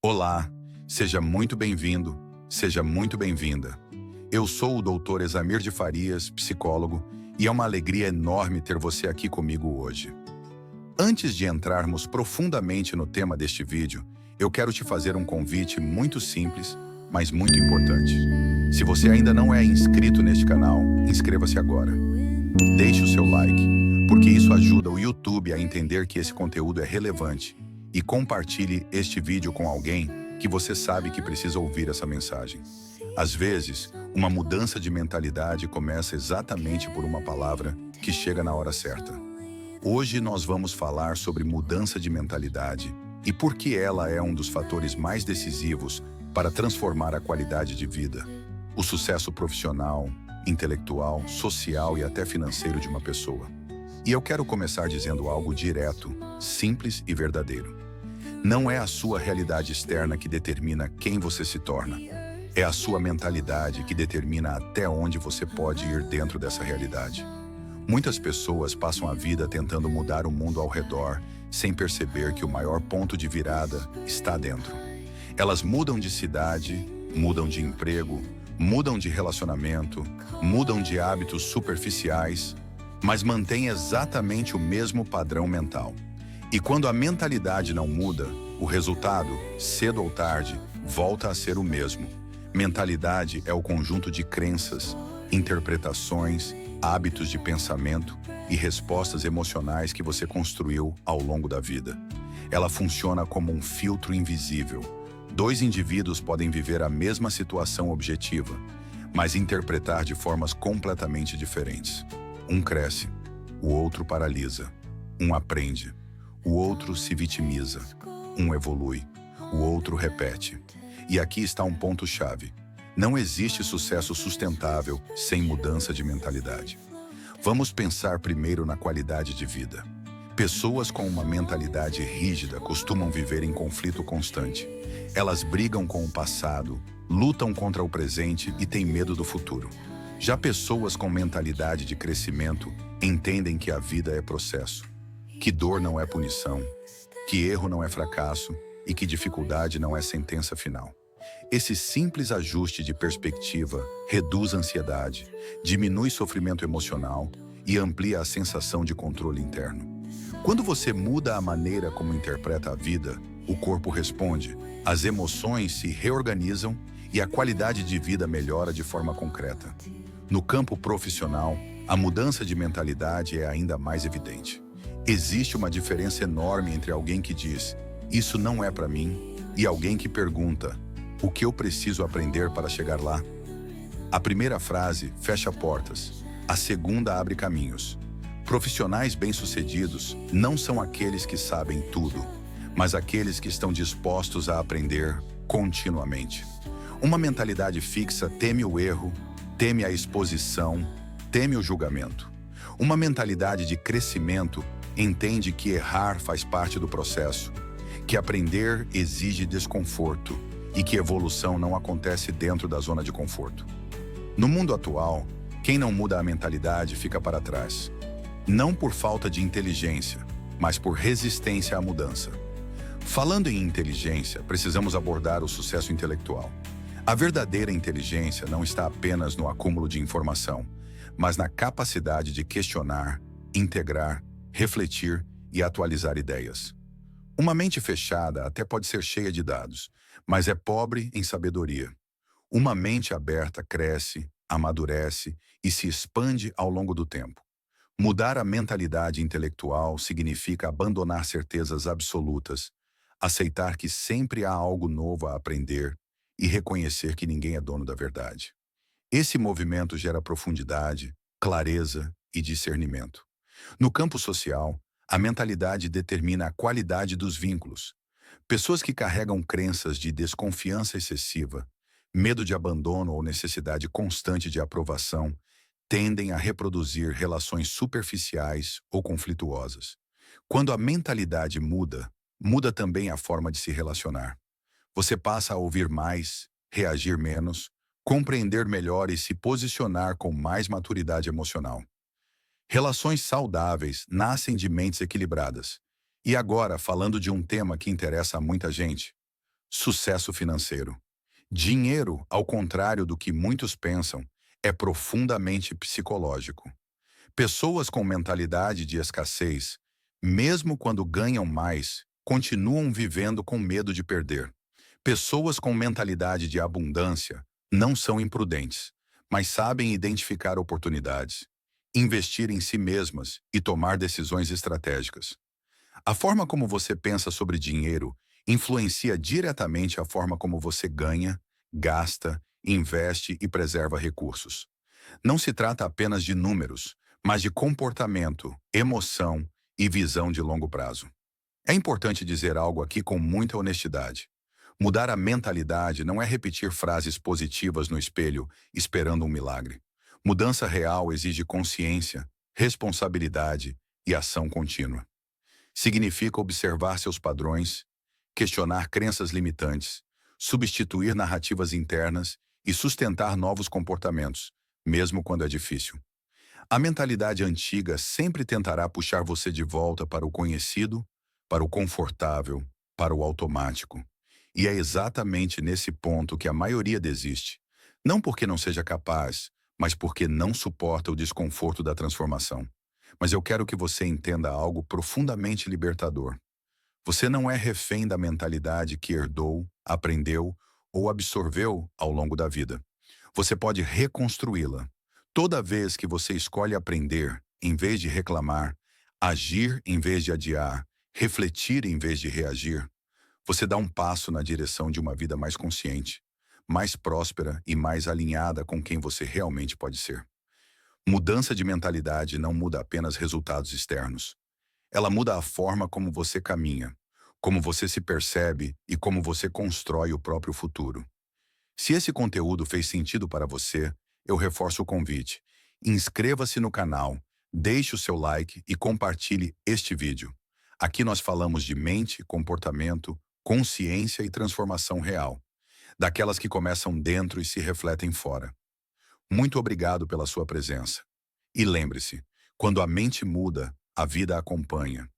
Olá, seja muito bem-vindo, seja muito bem-vinda. Eu sou o Dr. Examir de Farias, psicólogo, e é uma alegria enorme ter você aqui comigo hoje. Antes de entrarmos profundamente no tema deste vídeo, eu quero te fazer um convite muito simples, mas muito importante. Se você ainda não é inscrito neste canal, inscreva-se agora. Deixe o seu like, porque isso ajuda o YouTube a entender que esse conteúdo é relevante, e compartilhe este vídeo com alguém que você sabe que precisa ouvir essa mensagem. Às vezes, uma mudança de mentalidade começa exatamente por uma palavra que chega na hora certa. Hoje nós vamos falar sobre mudança de mentalidade e por que ela é um dos fatores mais decisivos para transformar a qualidade de vida, o sucesso profissional, intelectual, social e até financeiro de uma pessoa. E eu quero começar dizendo algo direto, simples e verdadeiro. Não é a sua realidade externa que determina quem você se torna. É a sua mentalidade que determina até onde você pode ir dentro dessa realidade. Muitas pessoas passam a vida tentando mudar o mundo ao redor, sem perceber que o maior ponto de virada está dentro. Elas mudam de cidade, mudam de emprego, mudam de relacionamento, mudam de hábitos superficiais, mas mantêm exatamente o mesmo padrão mental. E quando a mentalidade não muda, o resultado, cedo ou tarde, volta a ser o mesmo. Mentalidade é o conjunto de crenças, interpretações, hábitos de pensamento e respostas emocionais que você construiu ao longo da vida. Ela funciona como um filtro invisível. Dois indivíduos podem viver a mesma situação objetiva, mas interpretar de formas completamente diferentes. Um cresce, o outro paralisa. Um aprende, o outro se vitimiza. Um evolui, o outro repete. E aqui está um ponto-chave. Não existe sucesso sustentável sem mudança de mentalidade. Vamos pensar primeiro na qualidade de vida. Pessoas com uma mentalidade rígida costumam viver em conflito constante. Elas brigam com o passado, lutam contra o presente e têm medo do futuro. Já pessoas com mentalidade de crescimento entendem que a vida é processo, que dor não é punição, que erro não é fracasso e que dificuldade não é sentença final. Esse simples ajuste de perspectiva reduz a ansiedade, diminui sofrimento emocional e amplia a sensação de controle interno. Quando você muda a maneira como interpreta a vida, o corpo responde, as emoções se reorganizam e a qualidade de vida melhora de forma concreta. No campo profissional, a mudança de mentalidade é ainda mais evidente. Existe uma diferença enorme entre alguém que diz, isso não é para mim, e alguém que pergunta, o que eu preciso aprender para chegar lá? A primeira frase fecha portas, a segunda abre caminhos. Profissionais bem-sucedidos não são aqueles que sabem tudo, mas aqueles que estão dispostos a aprender continuamente. Uma mentalidade fixa teme o erro, teme a exposição, teme o julgamento. Uma mentalidade de crescimento entende que errar faz parte do processo, que aprender exige desconforto e que evolução não acontece dentro da zona de conforto. No mundo atual, quem não muda a mentalidade fica para trás. Não por falta de inteligência, mas por resistência à mudança. Falando em inteligência, precisamos abordar o sucesso intelectual. A verdadeira inteligência não está apenas no acúmulo de informação, mas na capacidade de questionar, integrar, refletir e atualizar ideias. Uma mente fechada até pode ser cheia de dados, mas é pobre em sabedoria. Uma mente aberta cresce, amadurece e se expande ao longo do tempo. Mudar a mentalidade intelectual significa abandonar certezas absolutas, aceitar que sempre há algo novo a aprender e reconhecer que ninguém é dono da verdade. Esse movimento gera profundidade, clareza e discernimento. No campo social, a mentalidade determina a qualidade dos vínculos. Pessoas que carregam crenças de desconfiança excessiva, medo de abandono ou necessidade constante de aprovação tendem a reproduzir relações superficiais ou conflituosas. Quando a mentalidade muda, muda também a forma de se relacionar. Você passa a ouvir mais, reagir menos, compreender melhor e se posicionar com mais maturidade emocional. Relações saudáveis nascem de mentes equilibradas. E agora, falando de um tema que interessa a muita gente, Sucesso financeiro. Dinheiro, ao contrário do que muitos pensam, é profundamente psicológico. Pessoas com mentalidade de escassez, mesmo quando ganham mais, continuam vivendo com medo de perder. Pessoas com mentalidade de abundância não são imprudentes, mas sabem identificar oportunidades, investir em si mesmas e tomar decisões estratégicas. A forma como você pensa sobre dinheiro influencia diretamente a forma como você ganha, gasta, investe e preserva recursos. Não se trata apenas de números, mas de comportamento, emoção e visão de longo prazo. É importante dizer algo aqui com muita honestidade. Mudar a mentalidade não é repetir frases positivas no espelho esperando um milagre. Mudança real exige consciência, responsabilidade e ação contínua. Significa observar seus padrões, questionar crenças limitantes, substituir narrativas internas e sustentar novos comportamentos, mesmo quando é difícil. A mentalidade antiga sempre tentará puxar você de volta para o conhecido, para o confortável, para o automático. E é exatamente nesse ponto que a maioria desiste. Não porque não seja capaz, mas porque não suporta o desconforto da transformação. Mas eu quero que você entenda algo profundamente libertador. Você não é refém da mentalidade que herdou, aprendeu ou absorveu ao longo da vida. Você pode reconstruí-la. Toda vez que você escolhe aprender, em vez de reclamar, agir em vez de adiar, refletir em vez de reagir, você dá um passo na direção de uma vida mais consciente, mais próspera e mais alinhada com quem você realmente pode ser. Mudança de mentalidade não muda apenas resultados externos. Ela muda a forma como você caminha, como você se percebe e como você constrói o próprio futuro. Se esse conteúdo fez sentido para você, eu reforço o convite. Inscreva-se no canal, deixe o seu like e compartilhe este vídeo. Aqui nós falamos de mente, comportamento, consciência e transformação real, daquelas que começam dentro e se refletem fora. Muito obrigado pela sua presença. E lembre-se, quando a mente muda, a vida acompanha.